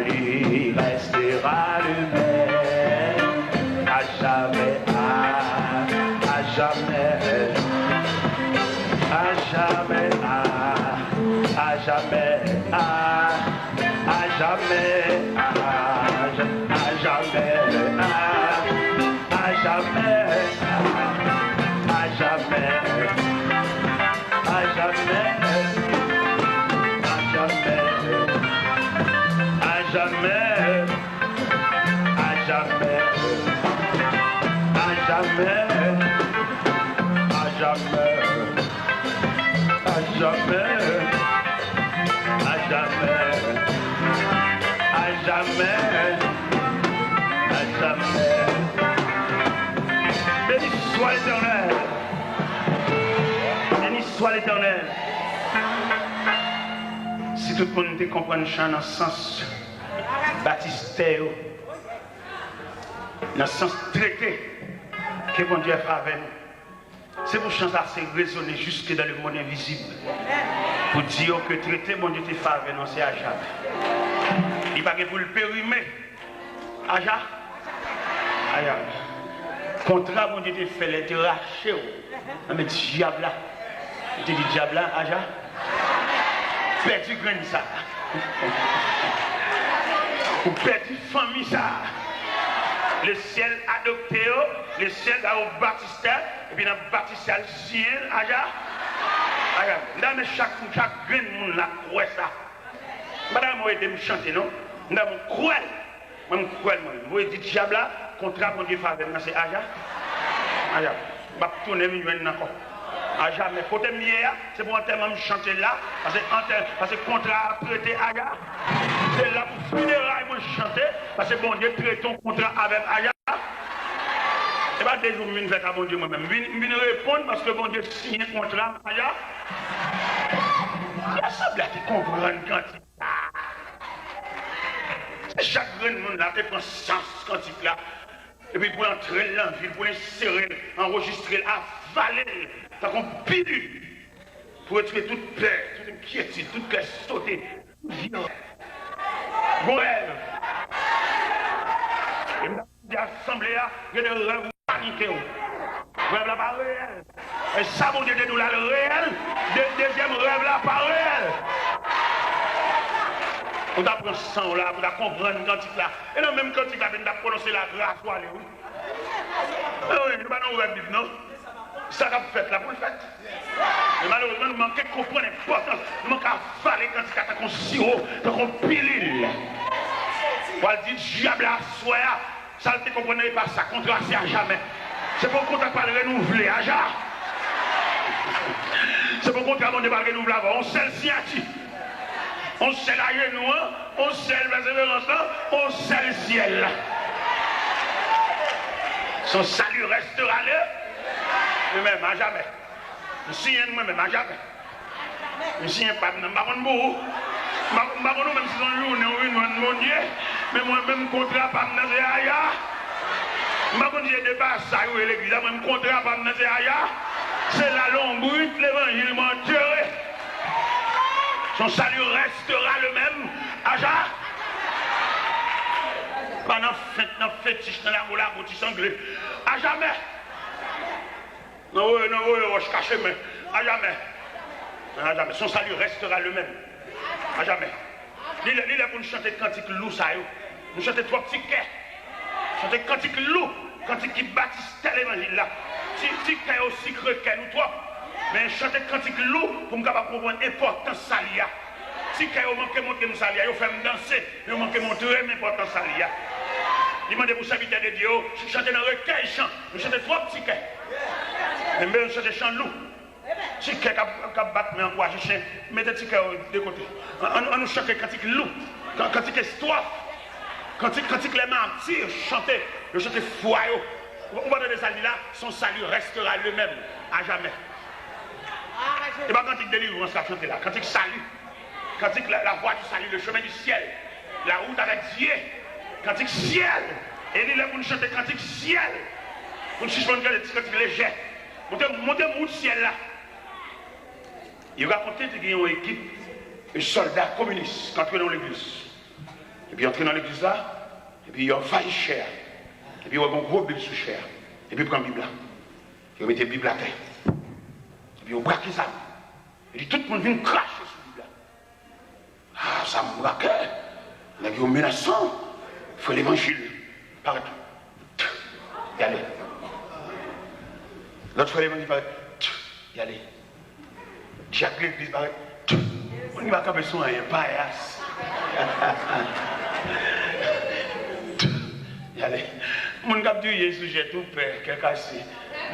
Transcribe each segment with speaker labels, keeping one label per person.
Speaker 1: lui restera le même, à jamais, à jamais, à jamais, à jamais, à jamais, à jamais, à jamais, à jamais, à jamais, à jamais, à jamais, à jamais, à jamais, à jamais, à jamais, à jamais, à jamais. Béni soit l'Éternel. Béni soit l'Éternel. Si tout le monde te comprend le chant dans le sens baptistère, dans le sens traité que mon Dieu a fait avec nous, c'est pour chanter, c'est résonner jusque dans le monde invisible. Pour dire que traité, mon Dieu, te fait avec nous, c'est à jamais. Il va pour le périmer. Aja? Aja. Contrat, mon Dieu, te fait les racher. Mais diable là. Tu dis diable là, Aja? Perdu grain ça. Ou perdu famille ça. Le ciel adopté, le ciel a au baptistère, et puis dans le baptistère, le ciel, Aja. Dans chaque grain de monde là, croit ça. Madame, moi, je me chanter, non? Dans mon cruel. Moi, je dis diable là, contrat mon Dieu faveur, c'est Aja. Aja. Je vais tourner encore. À jamais. Côté mieux, c'est pour un terme de chanter là, parce que contrat a prêté Aja. C'est là pour funérailles, moi chanter, parce que bon Dieu traite ton contrat avec Aja. Et pas des jours, je vais faire à bon Dieu moi-même. Je vais répondre parce que bon Dieu signe un contrat avec Aja. Il y a ça, là, qui comprennent quand il. Chaque grain de monde là, qui prend sens quand il là. Et puis pour entrer dans la ville, pour l'insérer, enregistrer, avaler, ça qu'on pilule. Pour retrouver toute peur, toute inquiétude, toute cœur sauté, violence. Bon rêve. Et l'assemblée là, il y a des rêves paniqués. Rêve là pas réel. Et ça, mon Dieu, de nous là, le réel. Deuxième rêve là, pas réel. On apprend sang là, pour comprendre quand il là. Et non, même quand il a prononcé la grâce pour aller où? Oui, nous pas dans le rêve, non? Ça qu'a fait là pour le fait. Mais malheureusement, nous manquons de comprendre l'importance. Nous manquons à avaler quand il a un sirop, quand on pilule. Pour dire, diable à soi, ça ne te comprenez pas, ça contrat c'est à jamais. C'est pour contrat pas le renouveler, à jamais. C'est pour contrat on ne pas renouveler avant. On sait le signature. On sait la genou, on sait le persévérance, on sait le ciel. Son salut restera là. Lui-même, à jamais. Je suis moi-même, à jamais. Je suis pas de nous, même si on joue, mon Dieu, mais moi-même, contrat, pas de nous, je ne sais pas ça, l'église, même contrat, pas de nous, c'est la longue brute, l'évangile menteur. Son salut restera le même. Aja. Pas dans le fétiche, dans la boutique sanglée. À jamais. Non, je cache, mais à jamais. À jamais. Son salut restera le même. À jamais. Il est pour nous chanter cantique loup, ça. Nous chanter trois petits quais. Chanter cantique loup. Cantique qui bâtisse l'évangile là. Si quai aussi creux qu'elle nous trois. Mais chanter cantique loup pour me capable comprendre l'importance salia. Si vous manquez de monter nous salia, vous faites danser, vous manquez de montrer l'importance salia. Il m'a dit pour serviteur de Dieu, je chante dans le recueil chant, nous chantons trois petits quais. Mais nous chantons chant loup. Si quai qui battre mais encourage chien, mettez petit quai de côté. On nous chante cantique loup, cantique histoire, cantique les martyrs, chanter, le chanter foyer. On va donner ça là, son salut restera le même à jamais. Et pas cantique délivrance qu'a chanté là, cantique salut, cantique la voie du salut, le chemin du ciel, la route avec Dieu, cantique ciel. Et il est pour nous chanter cantique ciel, pour nous suspendre des cantiques légers. Montez le ciel là. Il racontait qu'il y a une équipe de soldats communistes qui entraient dans l'église. Et puis entrer dans l'église là, et puis il envahit chair. Et puis il y a un gros Bible sous chair. Et puis il prend la Bible là. Il met la Bible à terre. Et puis il braque les âmes. Et puis tout le monde vient cracher sur la Bible là. Ah, ça me braque. Il y a un menaçant. Il faut l'évangile. Paraît. Y aller. L'autre fois l'évangile paraît. Y aller. Jacques l'église paraît. On n'y va pas besoin d'un paillasse. Y aller. Mon cap du Jésus, j'ai tout fait, quelque cassé.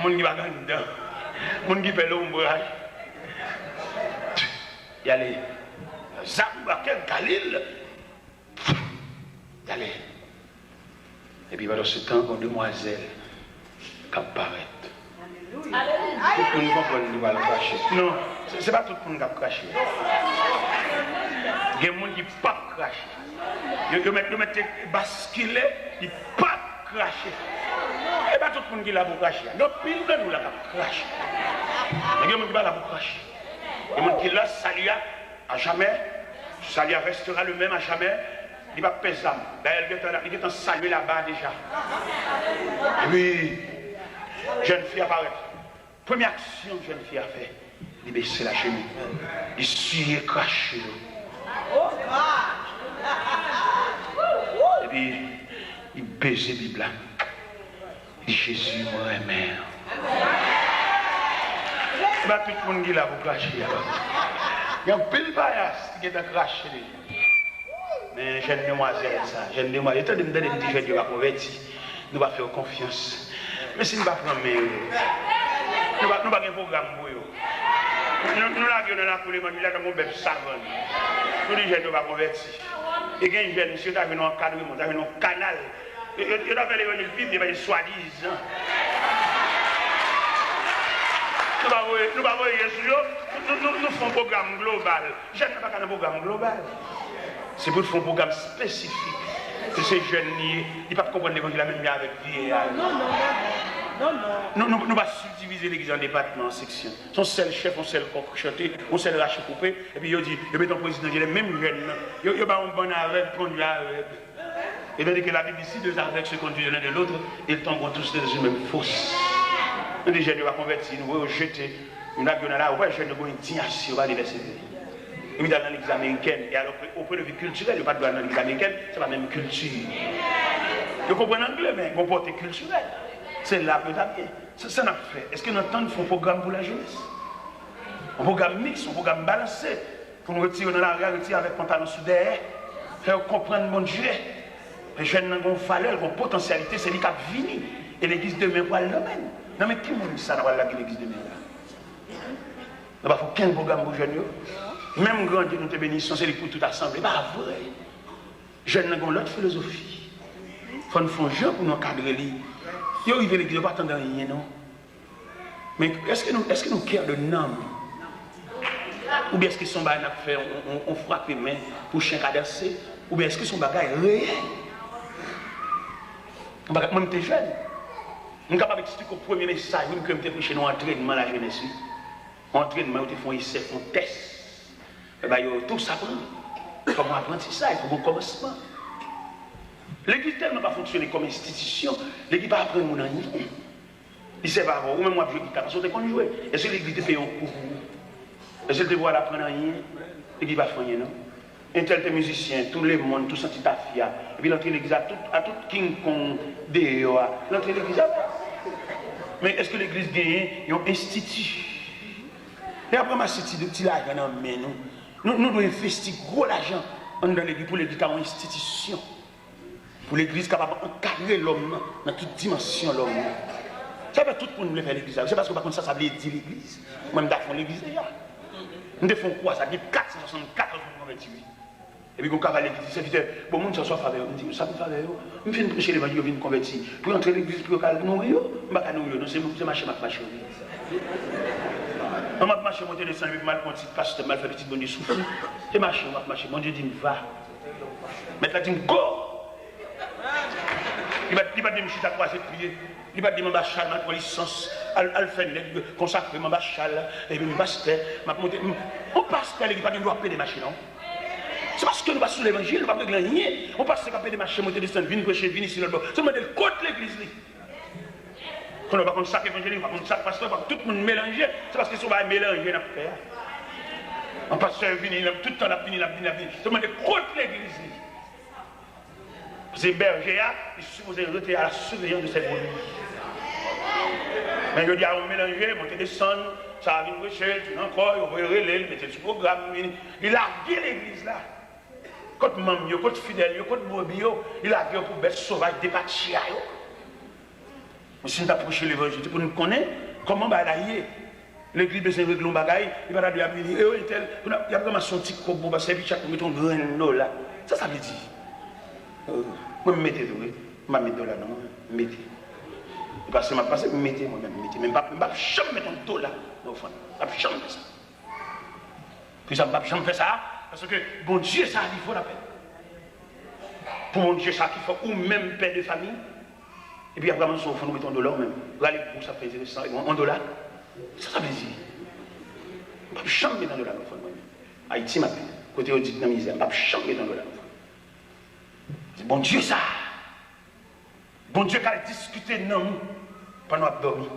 Speaker 1: Mon qui va dedans. Mon qui fait l'ombrage. Y aller. Zamba, quel Galil. Y aller. Et puis pendant ce temps, une demoiselle qui apparaît. Tout le monde comprend qu'il va le cracher. Non, ce n'est pas tout le monde qui va cracher. Il y a des gens qui ne peuvent pas cracher. Ils mettent basculer, ils ne peuvent pas cracher. Et pas tout le monde qui est là pour cracher. Donc, pile de nous là pour cracher. Il y a des gens qui sont là pour cracher. Il y a des gens qui là, salut à jamais. Salut restera le même à jamais. Il ne va pas peser. D'ailleurs, il est en salut là-bas déjà. Et puis, jeune fille apparaît. Première action que jeune fille a fait, il baisse la chemise. Il suit et crache. Et puis, il baise la Bible. Il dit Jésus, moi, mère. Et bien, tout le monde qui est là pour cracher. Il y a un pile paillasse qui est en cracher. Mais jeune demoiselle, ça, jeune demoiselle, étant donné que nous petits jeunes qui va convertir, nous va faire confiance. Mais si nous ne pas prendre, nous ne pas un programme pour eux. Nous l'avons dans la coulée, nous avons un bébé savant. Nous les jeunes ne va pas convertir. Et quand les jeunes, monsieur, nous avons un encadrement, nous avons un canal. Ils ont fait l'évangile Bible, ils vont soi-disant. Nous ne pas voir Jésus, nous faisons un programme global. Je ne pas un programme global. C'est pour faire un programme spécifique. Que ces jeunes, ils ne peuvent pas comprendre l'évangile la même avec vie. Non. Nous ne pas subdiviser l'église en départements, en sections. Son seul chef, son seul coq chanté, son seul rachet coupé. Et puis il dit, il met ton président, il est même jeune. Il n'y a pas un bon aveugle, conduit aveugle. Et tandis que la Bible ici, deux aveugles se conduisent l'un de l'autre, ils tombent tous dans une même fosse. Nous, les jeunes, nous va convertir, nous va jeter. Nous avons là, on va jeter une indignation, on va les laisser. Il va dans l'église américaine, et alors au point de vue culturel, il n'y a pas de dans l'église américaine, c'est la même culture. Vous comprenez l'anglais, mais mon portée culturelle. C'est là que vous avez. Ça n'a pas fait. Est-ce que nous entendons un programme pour la jeunesse? Un programme mixte, un programme balancé, pour nous retirer dans la rue, retirer avec pantalon sous derrière, faire comprendre mon Dieu. Les jeunes ont une valeur, une potentialité, c'est lui qui a fini. Et l'église demain pour le domaine. Non, mais qui m'a dit ça dans l'église demain? Il n'y a pas aucun programme pour les jeunes. Même grand Dieu nous te bénissons, c'est pour tout assemblée. Pas vrai. Jeunes n'ont l'autre philosophie. Il faut nous faire un jeu pour nous encadrer. Ils arrivent à l'église, pas attendre rien, non. Mais est-ce que nous cœur de nom? Ou bien est-ce que son bagage a fait, on frappe les mains pour chien cadencé? Ou bien est-ce que son bagage est réel? Moi, je suis jeune. Je suis capable d'expliquer au premier message, que je suis chez nous entraînement la jeunesse. Entraînement, ils font essai, font test. Et bien, tout ça prend. Comme apprentissage, il faut un commencement. L'église tellement pas fonctionner comme institution, l'église pas apprendre mon ami. Il sait pas, ou même moi je dis parce qu'on te jouer. Est-ce que l'église te fait un cours? Est-ce que tu vois l'apprendre rien? L'église va faire rien, non? Un tel musicien, tout le monde, tout senti ta fille. Et puis l'entrée de l'église à tout King Kong, l'entrée de l'église. Mais est-ce que l'église gagne un institut? Et après ma cité de petit l'argent dans main nous devons investir gros l'argent dans l'église pour l'église comme institution. Pour l'église capable d'encadrer l'homme dans toute dimension l'homme. Ça veut tout le monde faire l'église. C'est parce que par contre ça veut dire l'église. Moi je fais l'église déjà. Nous devons quoi? Ça dit 464 convertis. Et puis, quand on va à l'église, c'est bon, monde soit faveur. On dit, ça me faveur. Je viens prêcher l'évangile, je viens convertir. Pour entrer à l'église, pour nourrir, je ne vais pas nourrir. Non, c'est marcher, marcher. On m'a marché, monter descendre, je mal petit pasteur, mal fait petit bon Dieu souffle. C'est marcher, on va marcher. Mon Dieu dit, va. Maintenant, il dit, go. Il va dire, je suis à croiser de pied. Il va dire, mon bachal, ma licence, al fait consacré, mon bachal, et puis mon pasteur, ma montée. On pasteur, il va dire, il doit payer des machines, non? C'est parce que nous ne pas sous l'évangile, nous ne pas régler rien. On passe à des marchés, monter des stands, venir prêcher, venir ici, là-bas. Seulement de contre l'église. Quand on va contre chaque évangile, on va contre chaque pasteur, tout le monde mélanger. C'est parce que si on va mélanger, on a fait. Un pasteur vient, tout le temps, il a fini. Seulement de contre l'église. C'est berger, il est supposé rester à la surveillance de ses produits. Mais je dis à on mélanger, monter des sons, ça va venir prêcher, encore, il va relayer, mettre sur le programme. Il a gué l'église là. Quand maman, quand fidèle, quand brebis, il a gué pour bête sauvage, départir. Si nous approchons l'évangile, pour nous connaître comment balayer. L'église besoin de régler un bagaille, il va dire, il y a vraiment son petit coq pour servir chaque mettre un grain là. Ça veut dire. Moi, je mettez, je vais mettre là, non, mettez. Parce que je vais mettre moi-même, mettez. Mais je ne vais jamais mettre un dos là, au fond. Je ne vais jamais faire ça. Puis ça, je ne vais jamais faire ça, parce que bon Dieu, ça, il faut la peine. Pour mon Dieu, ça, il faut, ou même père de famille. Et puis après, on va mettre un dollar même. Regardez pour ça fait intéressant. Un dollar. Ça veut dire. Je ne vais jamais mettre un dollar au fond. Haïti, ma peine. Côté audit dans la misère, je ne vais jamais mettre un dollar. C'est bon Dieu ça. Bon Dieu qui a discuté non pendant qu'on dormi.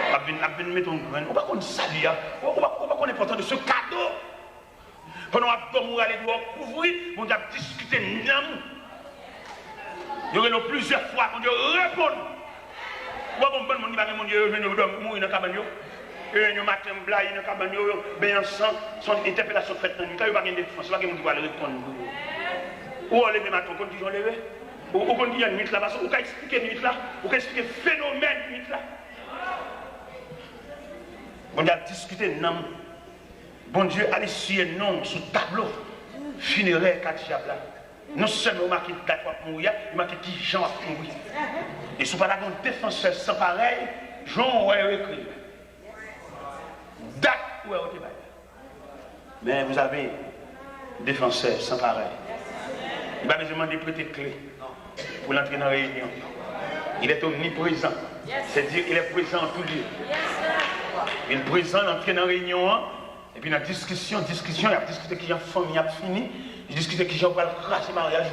Speaker 1: On va mettre un grain. On va qu'on salit. On va qu'on est important de ce cadeau. Pendant qu'on dormi, on va aller couvrir. On va discuter non. Il y aura plusieurs fois qu'on Dieu répond. Moi, mon Dieu, je vais mourir dans la cabane. Et nous matin, blague dans la cabane, bien ensemble, son interpellation faite dans la nuit. Il n'y a pas de défense, il n'y a pas de monde qui va le répondre. Ou on lève matin, quand ils ont levé. Ou quand il y a une nuit là, ou quand expliquer une nuit là, ou quand expliquer le phénomène de nuit là. On a discuté, non. Bon Dieu, allez sur nom sous tableau funéraire Katia là. Non seulement marqué date pour mourir, il marqué qui Jean va mourir. Et si vous n'avez pas de défenseur sans pareil, Jean va écrire. Date où est le mais vous avez défenseur sans pareil. Il va besoin de prêter clé pour l'entrer dans la réunion. Il est omniprésent. C'est-à-dire qu'il est présent en tout lieu. Il est présent, l'entrée dans la réunion. Et puis dans la discussion, il a discuté qui en famille a fini. Il discute qui j'en va le cracher mariage,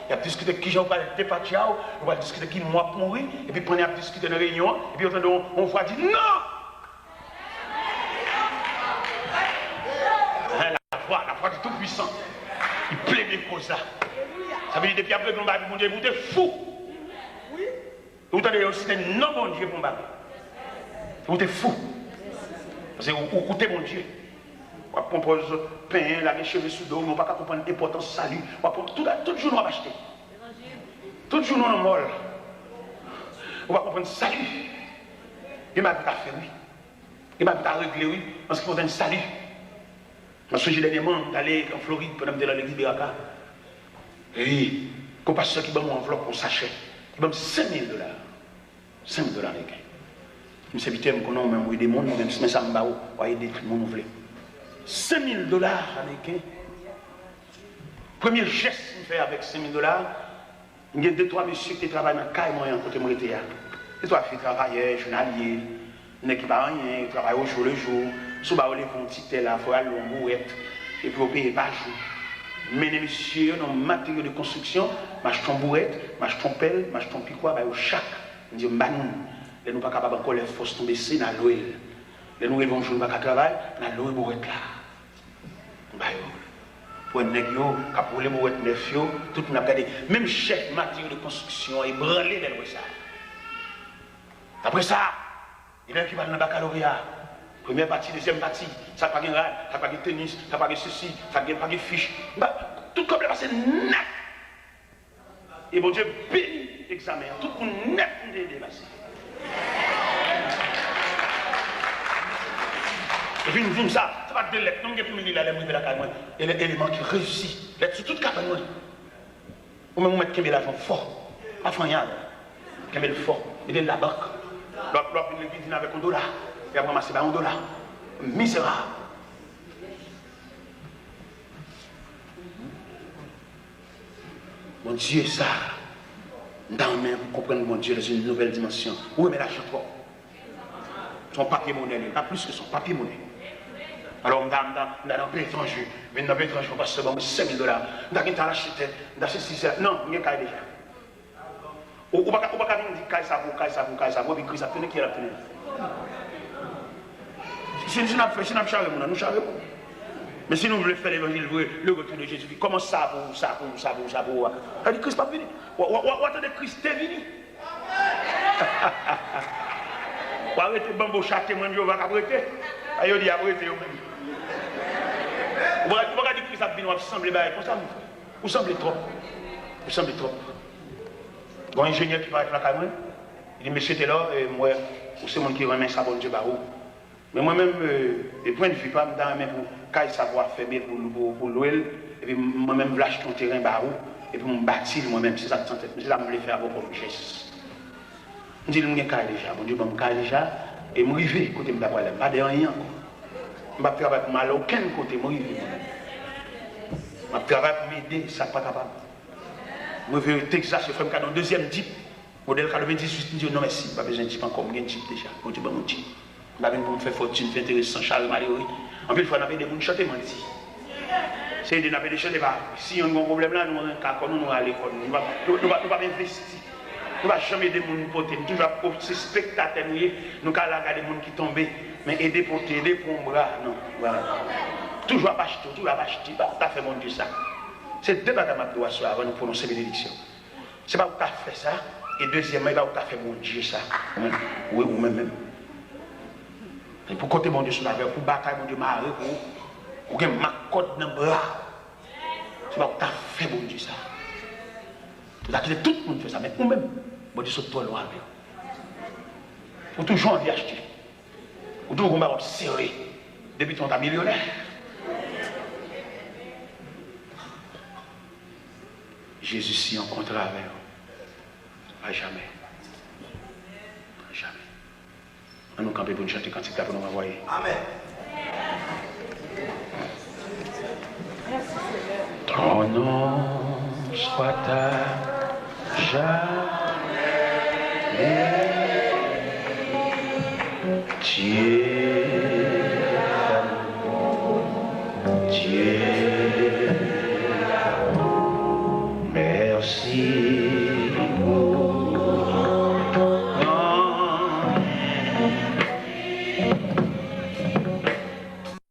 Speaker 1: il a discuté qui j'en va le départir, il va discuter qui moi pour mourir, et puis on a discuté dans la réunion, et puis on voit dire non! La foi du Tout-Puissant, il plaît des causes là. Ça veut dire depuis après qu'on va dire, mon Dieu, vous êtes fou! Vous avez aussi des non bon Dieu pour me battre. Vous êtes fou! Parce que vous êtes mon Dieu. On compose pain, la cheveux sous dos, on ne va pas comprendre l'importance du salut. Tout jour, on va acheter. Tout jour, on est molle. On va comprendre le salut. Il m'a dit à faire, oui. Il m'a dit à régler, oui. Parce qu'il faut un salut. Parce que j'ai dernièrement d'aller en Floride pendant que j'étais dans l'église de Raka. Et quand pasteur qui m'a mon enveloppe, on sachet. Il m'a dit $5 000. $5 000 américains. Je me suis dit, je me envoyé des mondes, même si ça me va, on va aider tout le monde. $5 000 américains. Premier geste que je fais avec $5 000, il y a 2-3 messieurs qui travaillent dans le cas et moi, côté mon été. Les 3 filles travaillent, journaliers, ils n'ont pas rien, ils travaillent au jour le jour. Si vous avez un petit tel, il faut aller en bourrette, et puis vous payez par jour. Mais les messieurs, dans le matériel de construction, m'achètent en bourrette, m'achètent en pelle, m'achètent en piquois, bah, au chac. Ils disent, bah, nous ne sommes pas capables encore les forces tomber ici dans l'OL. Les nous vont jouer à travail, dans l'OL bourrette là. Pour un nègre, pour les bourrettes neuf, tout le monde a regardé. Même chef matériel de construction, il branlé dans ça. Après ça, il y a qui va dans le baccalauréat. Première partie, deuxième partie, ça n'a pas de rad, ça n'a pas de tennis, ça n'a pas de ceci, ça n'a pas de fiche. Tout comme le passé net. Et bon Dieu bénit l'examen, tout le monde net de dépasser. Et puis nous disons ça, ça va de lettres, non, il y a plus de lettres, la caille, et l'élément qui réussit, lettres sur toute carte, ou même on met Kembe l'argent fort, à Fanyal, Kembe le fort, il est de la banque, l'autre il vient avec $1, et après c'est $1, misérable. Mon Dieu, ça, dans le même, vous comprenez mon Dieu, dans une nouvelle dimension. Où est l'argent fort? Son papier monnaie, pas plus que son papier monnaie. Alors, on a un peu étranger. Mais on a un peu étranger, on passe seulement 5 000 $. On a un acheté, on a acheté, non, il y a un déjà. On ne peut pas dire que ça vaut, puis que ça tenait qui est la tenue. Si nous avons fait, nous charrons. Mais si nous voulons faire l'évangile, le retour de Jésus, comment ça vaut? Ça dit Christ n'est pas venu. Attendez, Christ est venu. Vous arrêtez de bambou chaque témoin de Jéhovah qui a prêté. Aïe, dit arrêtez vous-même. Vous regardez Christ a venu, vous semblez comme ça. Vous semblez trop. Vous semblez trop. Il y a un ingénieur qui va être là quand même. Il dit, monsieur, t'es là, et moi, c'est moi qui remet ça, bon Dieu, barreau. Mais moi-même, le point de vue, pas dans la main pour qu'il savoir fermer pour l'ouel, et puis moi-même, je lâche ton terrain barreau, et puis je me bâtis moi-même, c'est ça que je tente. C'est ça que je voulais faire avec mon geste. Je dis, je suis déjà, bon Dieu, je suis déjà, et je suis arrivé, côté de la problème, pas de rien. Je ne travaille pour mal à aucun côté, je suis arrivé. Je travaille pour m'aider, ça n'est pas capable. Je vais au Texas, je fais un cadeau, deuxième Jeep, modèle 98, je dis non merci, pas besoin de Jeep encore, j'ai un Jeep déjà, bon Dieu, mon Jeep. Je vais me faire fortune, faire intéressant, Charles Maléry. En plus, il faut avoir des gens qui chantent, ici. C'est des gens qui chantent, si on a un problème là, nous allons à l'école, nous ne pouvons pas investir. Nous ne pouvons jamais aider les gens pour nous, toujours ces spectateurs, nous allons regarder les gens qui tombent, mais aider pour t'aider pour un bras, non. Voilà. Toujours à acheter, toujours à acheter, tu as fait mon Dieu ça. C'est deux bagages que je dois avant de prononcer bénédiction. Ce n'est pas où tu as fait ça, et deuxièmement, il va où tu as fait mon Dieu ça. Oui, ou même. Et pour côté mon Dieu sur la terre, pour bataille mon Dieu marre, pour que ma côte dans le bras. C'est pas où tu as fait mon Dieu ça. Tu as quitté tout le monde fait ça, mais vous-même, mon Dieu sur toi loin. Pour toujours envie acheter. Pour toujours on serré. Depuis ton ta millionnaire. Jésus s'y rencontrera avec eux. À jamais. À jamais. On nous camper pour nous chanter quand c'est pour nous envoyer. Amen. Ton nom soit à jamais. Dieu d'amour. Dieu. Merci.